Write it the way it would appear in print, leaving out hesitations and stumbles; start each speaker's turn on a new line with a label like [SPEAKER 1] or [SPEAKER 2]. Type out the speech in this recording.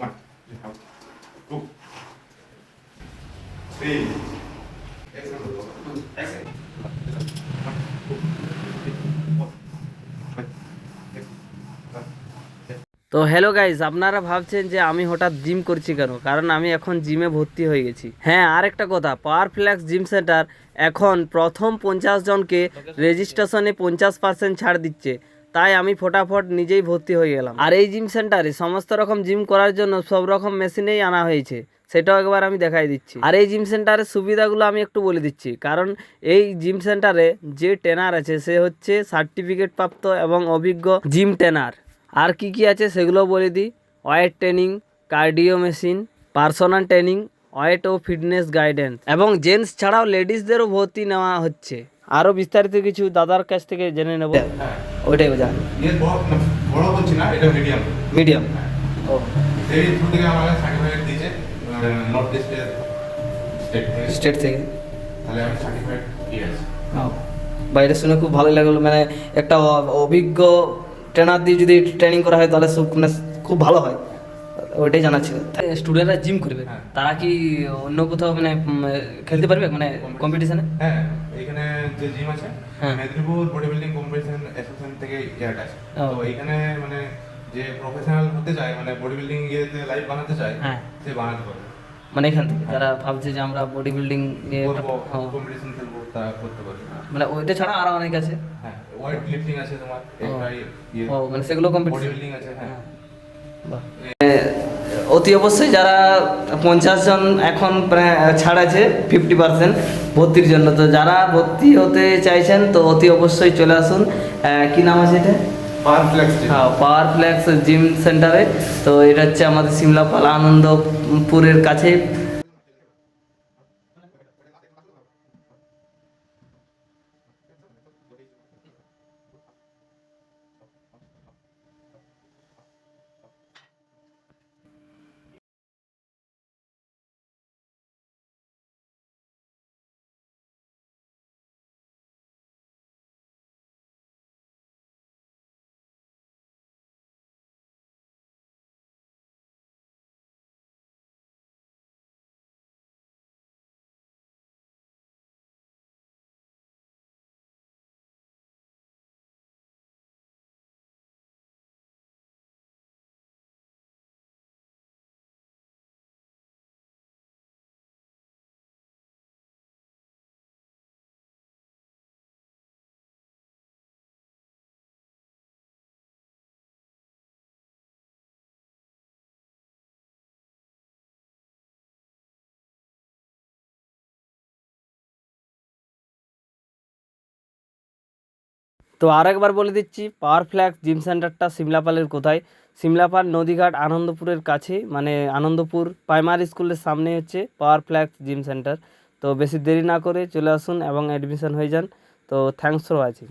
[SPEAKER 1] 1, 2, 3. Excellent.
[SPEAKER 2] তো hello guys, আপনারা ভাবছেন যে আমি হঠাৎ জিম করছি কেন? কারণ আমি এখন জিমে ভর্তি হয়ে গেছি। হ্যাঁ, আর একটা কথা, পাওয়ার ফ্ল্যাক্স জিম সেন্টার এখন প্রথম 50 জনকে রেজিস্ট্রেশনে 50% ছাড় দিচ্ছে। তাই আমি ফটাফট নিজেই ভর্তি হয়ে গেলাম। আর এই জিম সেন্টারে সমস্ত রকম জিম করার জন্য সব রকম মেশিনেই আনা হয়েছে, সেটাও একবার আমি দেখাই দিচ্ছি। আর এই জিম সেন্টারের সুবিধাগুলো আমি একটু বলে দিচ্ছি। কারণ এই জিম সেন্টারে যে ট্রেনার আছে সে হচ্ছে সার্টিফিকেট প্রাপ্ত এবং অভিজ্ঞ জিম ট্রেনার। আর কি কি আছে সেগুলো বলে দিই। Weight training, cardio machine, personal training, weight ও ফিটনেস গাইডেন্স, এবং জেন্টস ছাড়াও লেডিসদেরও ভর্তি নেওয়া হচ্ছে। আরও বিস্তারিত কিছু দাদার কাছ থেকে জেনে নেব। ওইটাই বোঝা
[SPEAKER 1] বড় বলছি না, এটা মিডিয়াম।
[SPEAKER 2] মিডিয়াম। ও,
[SPEAKER 1] এই থ্রু থেকে আমাকে সার্টিফিকেট দিয়েছে নর্থ ইস্টের
[SPEAKER 2] স্টেট থেকে।
[SPEAKER 1] তাহলে আমি সার্টিফাইড ইয়েস।
[SPEAKER 2] বাইরে শুনে খুব ভালো লাগলো। মানে একটা অভিজ্ঞ ট্রেনার দিয়ে যদি ট্রেনিং করা হয় তাহলে মানে খুব ভালো হয়। ওইটাই জানা ছিল। স্টুডেন্টরা জিম করবে,
[SPEAKER 1] হ্যাঁ।
[SPEAKER 2] তারা কি অন্য কোথাও মানে খেলতে পারবে মানে কম্পিটিশনে?
[SPEAKER 1] হ্যাঁ, এখানে যে জিম আছে
[SPEAKER 2] হ্যাঁ।
[SPEAKER 1] Medinipur body building competition association থেকে ইয়ার্ড আছে।
[SPEAKER 2] ও।
[SPEAKER 1] তো এখানে মানে যে প্রফেশনাল হতে চায়, মানে বডি বিল্ডিং ইয়েতে লাইফ বানাতে চায়,
[SPEAKER 2] হ্যাঁ।
[SPEAKER 1] সে বানাতে পারে।
[SPEAKER 2] মানে এখান থেকে যারা ভাবছে যে আমরা বডি বিল্ডিং
[SPEAKER 1] করবো, কম্পিটিশন খেলবো, তা করতে পারে।
[SPEAKER 2] মানে ওইটা ছাড়া আরো অনেক আছে।
[SPEAKER 1] হ্যাঁ, ওয়েট লিফটিং আছে তোমার,
[SPEAKER 2] ও, মানে সেগুলো
[SPEAKER 1] বডি
[SPEAKER 2] কম্পিটিশন।
[SPEAKER 1] বিল্ডিং আছে। হ্যাঁ,
[SPEAKER 2] বাহ। অতি অবশ্যই যারা 50 জন এখন ছাড় আছে 50% ভর্তির জন্য। তো যারা ভর্তি হতে চাইছেন তো অতি অবশ্যই চলে আসুন। কি নাম আছে এটা?
[SPEAKER 1] পাওয়ার ফ্লেক্স।
[SPEAKER 2] হ্যাঁ, পাওয়ার ফ্ল্যাক্স জিম সেন্টারে। তো এটা হচ্ছে আমাদের সিমলাপাল আনন্দপুরের কাছে। তো আরেকবার বলে দিচ্ছি, পাওয়ার ফ্ল্যাক্স জিম সেন্টারটা সিমলাপালের কোথায়? সিমলাপাল নদীঘাট আনন্দপুরের কাছে, মানে আনন্দপুর প্রাইমারি স্কুলের সামনে হচ্ছে পাওয়ার ফ্ল্যাক্স জিম সেন্টার। তো বেশি দেরি না করে চলে আসুন এবং অ্যাডমিশন হয়ে যান। তো থ্যাঙ্কস ফর ওয়াচিং।